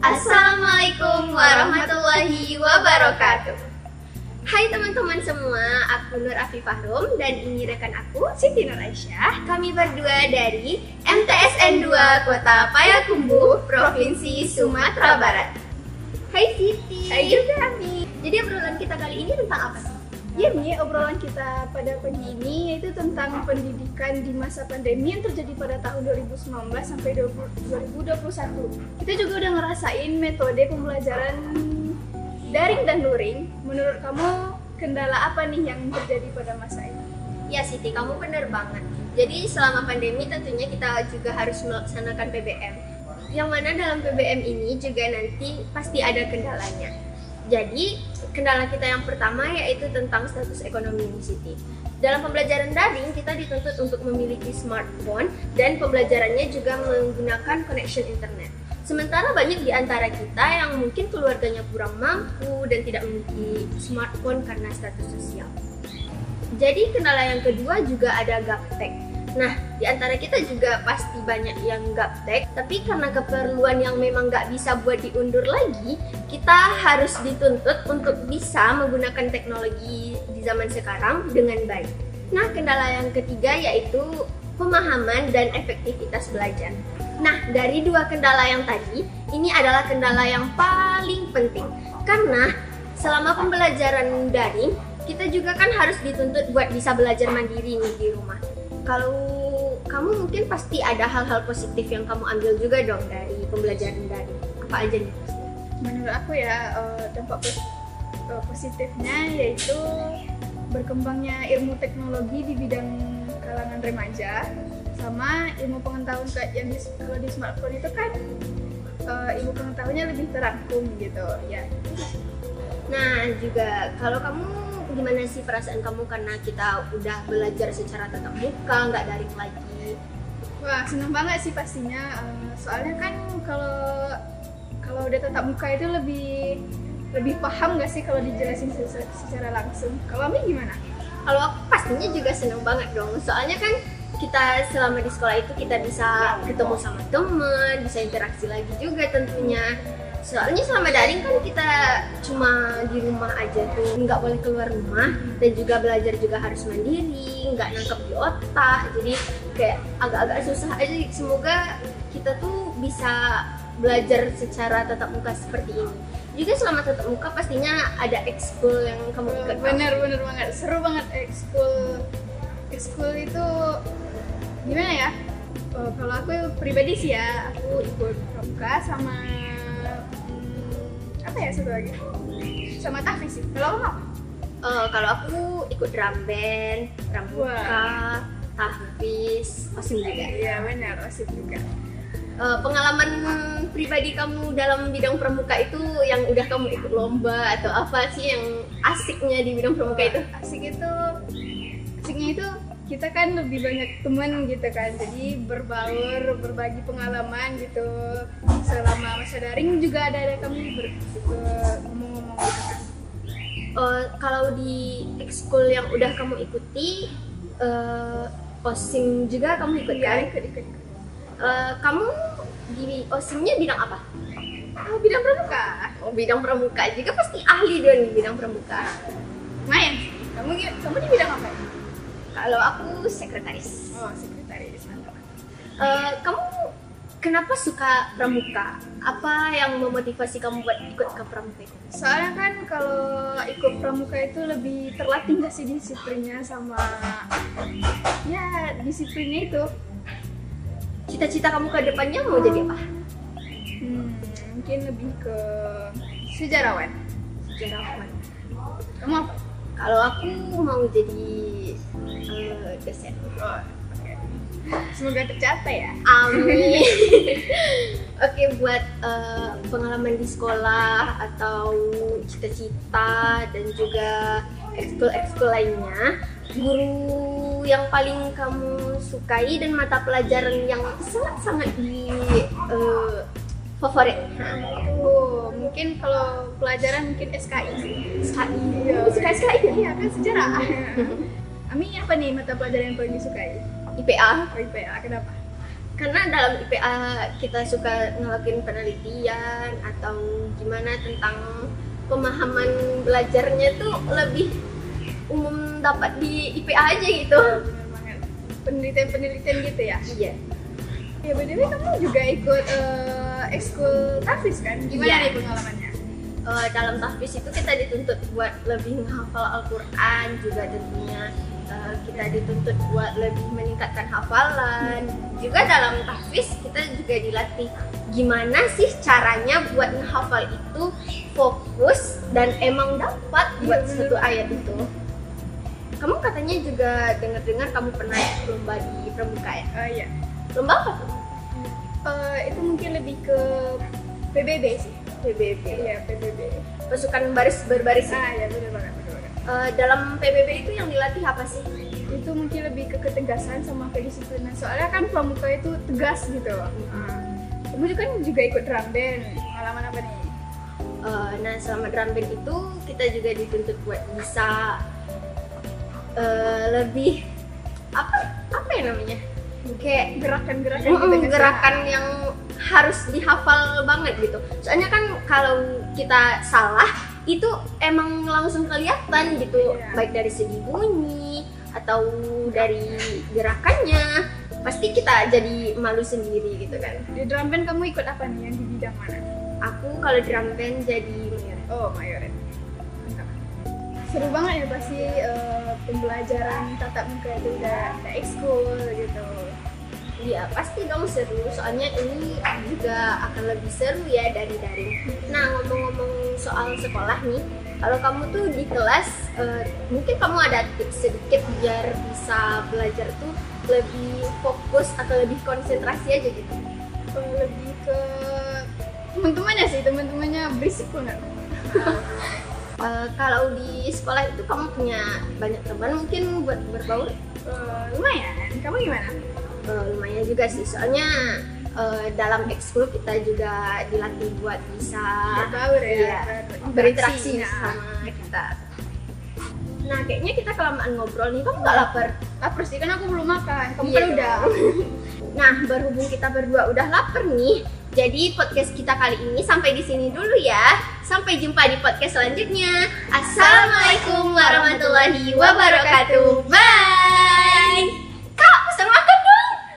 Assalamualaikum warahmatullahi wabarakatuh. Hai teman-teman semua, aku Nur Afifah Rum dan ini rekan aku Siti Nur Aisyah. Kami berdua dari MTSN 2 Kota Payakumbuh, Provinsi Sumatera Barat. Hai Siti. Hai juga Ami. Jadi obrolan kita kali ini tentang apa sih? Ya Mi, obrolan kita pada pagi ini yaitu tentang pendidikan di masa pandemi yang terjadi pada tahun 2019 sampai 2021. Kita juga udah ngerasain metode pembelajaran daring dan luring. Menurut kamu kendala apa nih yang terjadi pada masa ini? Ya Siti, kamu benar banget. Jadi selama pandemi tentunya kita juga harus melaksanakan PBM. Yang mana dalam PBM ini juga nanti pasti ada kendalanya. Jadi kendala kita yang pertama yaitu tentang status ekonomi Siti. Dalam pembelajaran daring kita dituntut untuk memiliki smartphone dan pembelajarannya juga menggunakan connection internet. Sementara banyak di antara kita yang mungkin keluarganya kurang mampu dan tidak memiliki smartphone karena status sosial. Jadi kendala yang kedua juga ada gaptek. Nah, di antara kita juga pasti banyak yang gaptek, tapi karena keperluan yang memang nggak bisa buat diundur lagi, kita harus dituntut untuk bisa menggunakan teknologi di zaman sekarang dengan baik. Nah, kendala yang ketiga yaitu pemahaman dan efektivitas belajar. Nah, dari dua kendala yang tadi, ini adalah kendala yang paling penting. Karena selama pembelajaran daring, kita juga kan harus dituntut buat bisa belajar mandiri nih di rumah. Kalau kamu mungkin pasti ada hal-hal positif yang kamu ambil juga dong dari pembelajaran daring. Apa aja nih? Menurut aku ya, dampak positifnya yaitu berkembangnya ilmu teknologi di bidang kalangan remaja, sama ilmu pengetahuan yang kalau di smartphone itu kan ilmu pengetahuannya lebih terangkum gitu ya. Nah juga kalau kamu gimana sih perasaan kamu karena kita udah belajar secara tatap muka, nggak daring lagi? Wah, seneng banget sih pastinya. Soalnya kan kalau udah tatap muka itu lebih paham nggak sih kalau dijelasin secara langsung. Kalau Ami gimana? Kalau aku pastinya juga seneng banget dong. Soalnya kan kita selama di sekolah itu kita bisa ketemu sama teman, bisa interaksi lagi juga tentunya. Soalnya selama daring kan kita cuma di rumah aja tuh, nggak boleh keluar rumah dan juga belajar juga harus mandiri, nggak nangkep di otak, jadi kayak agak-agak susah aja. Semoga kita tuh bisa belajar secara tatap muka seperti ini. Juga selama tatap muka pastinya ada ekskul yang kamu ikut. Bener banget, seru banget ekskul itu gimana ya? Kalau aku pribadi sih ya, aku ikut pramuka sama apa ya satu lagi? Sama tahfiz sih. Kalau kamu apa? Kalau aku ikut drum band, pramuka, tahfiz, OSIM juga. Iya benar, OSIM juga. Pengalaman pribadi kamu dalam bidang pramuka itu yang udah kamu ikut lomba atau apa sih yang asiknya di bidang pramuka itu? Asiknya itu kita kan lebih banyak teman gitu kan, jadi berbaur, berbagi pengalaman gitu. Selama masa daring juga ada kami ngomong-ngomong gitu kan. Kalau di ekskul yang udah kamu ikuti, OSIM juga kamu ikut kan? Iya, ikut. Kamu di OSIM-nya bidang apa? Bidang pramuka. Oh, bidang pramuka juga pasti ahli dong di bidang pramuka. Lumayan sih. Kamu di bidang apa? Kalau aku sekretaris. Oh, sekretaris, mantap. Kamu kenapa suka pramuka? Apa yang memotivasi kamu buat ikut ke pramuka itu? Soalnya kan kalau ikut pramuka itu lebih terlatih nggak sih disiplinnya sama ya disiplinnya itu. Cita-cita kamu ke depannya mau jadi apa? Mungkin lebih ke sejarawan. Kamu apa? Kalau aku mau jadi dosen. Oh, okay. Semoga tercapai ya. Amin. Oke, buat pengalaman di sekolah atau cita-cita dan juga ekskul lainnya, guru yang paling kamu sukai dan mata pelajaran yang sangat-sangat favorit? Mungkin kalau pelajaran mungkin SKI. Iya, suka SKI? Iya kan sejarah. Ami apa nih mata pelajaran yang paling disukai? IPA. IPA, kenapa? karena dalam IPA kita suka ngelakuin penelitian atau gimana tentang pemahaman belajarnya tuh lebih umum dapat di IPA aja gitu. Bener banget. Penelitian gitu ya. Iya. Ya BTW kamu juga ikut ekskul tahfiz kan? Gimana Iya. nih pengalamannya? Dalam tahfiz itu kita dituntut buat lebih menghafal Al-Quran juga tentunya. Kita dituntut buat lebih meningkatkan hafalan. Juga dalam tahfiz kita juga dilatih gimana sih caranya buat menghafal itu fokus dan emang dapat buat satu ayat itu. Kamu katanya juga dengar-dengar kamu pernah lomba di Pramuka ya? Iya. Lomba apa tuh? Itu mungkin lebih ke PBB sih. PBB. Iya, PBB. Pasukan baris berbaris. Ya bener banget, bener banget. Dalam PBB itu yang dilatih apa sih? Itu mungkin lebih ke ketegasan sama kedisiplinan. Soalnya kan pramuka itu tegas gitu. Kamu juga ikut drum band. Pengalaman apa nih? Nah selama drum band itu kita juga dituntut buat bisa lebih apa ya namanya? Kayak Gerakan-gerakan gitu kan? gerakan yang harus dihafal banget gitu. Soalnya kan kalau kita salah itu emang langsung kelihatan gitu, Iya. baik dari segi bunyi atau dari gerakannya, pasti kita jadi malu sendiri gitu kan. Di drum band kamu ikut apa nih, yang di bidang mana? Aku kalau drum band jadi mayor. Oh, mayoret. Mantap. Seru banget ya pasti pembelajaran tatap muka itu udah ekskul gitu. Iya pasti dong seru, soalnya ini juga akan lebih seru ya dari daring. Nah ngomong-ngomong soal sekolah nih, kalau kamu tuh di kelas mungkin kamu ada tips sedikit biar bisa belajar tuh lebih fokus atau lebih konsentrasi aja gitu. Lebih ke teman-temannya sih, teman-temannya berisik banget. Kalau di sekolah itu kamu punya banyak teman mungkin buat berbaur? Lumayan. Kamu gimana? Lumayan juga sih, soalnya dalam ekskul kita juga dilatih buat bisa Berbaur ya, iya, berinteraksi Nah. sama kita. Nah kayaknya kita kelamaan ngobrol nih, kamu nggak lapar? Lapar sih, kan aku belum makan. Kamu Iya kan udah. Nah berhubung kita berdua udah lapar nih, jadi podcast kita kali ini sampai di sini dulu ya. Sampai jumpa di podcast selanjutnya. Assalamualaikum warahmatullahi wabarakatuh. Bye.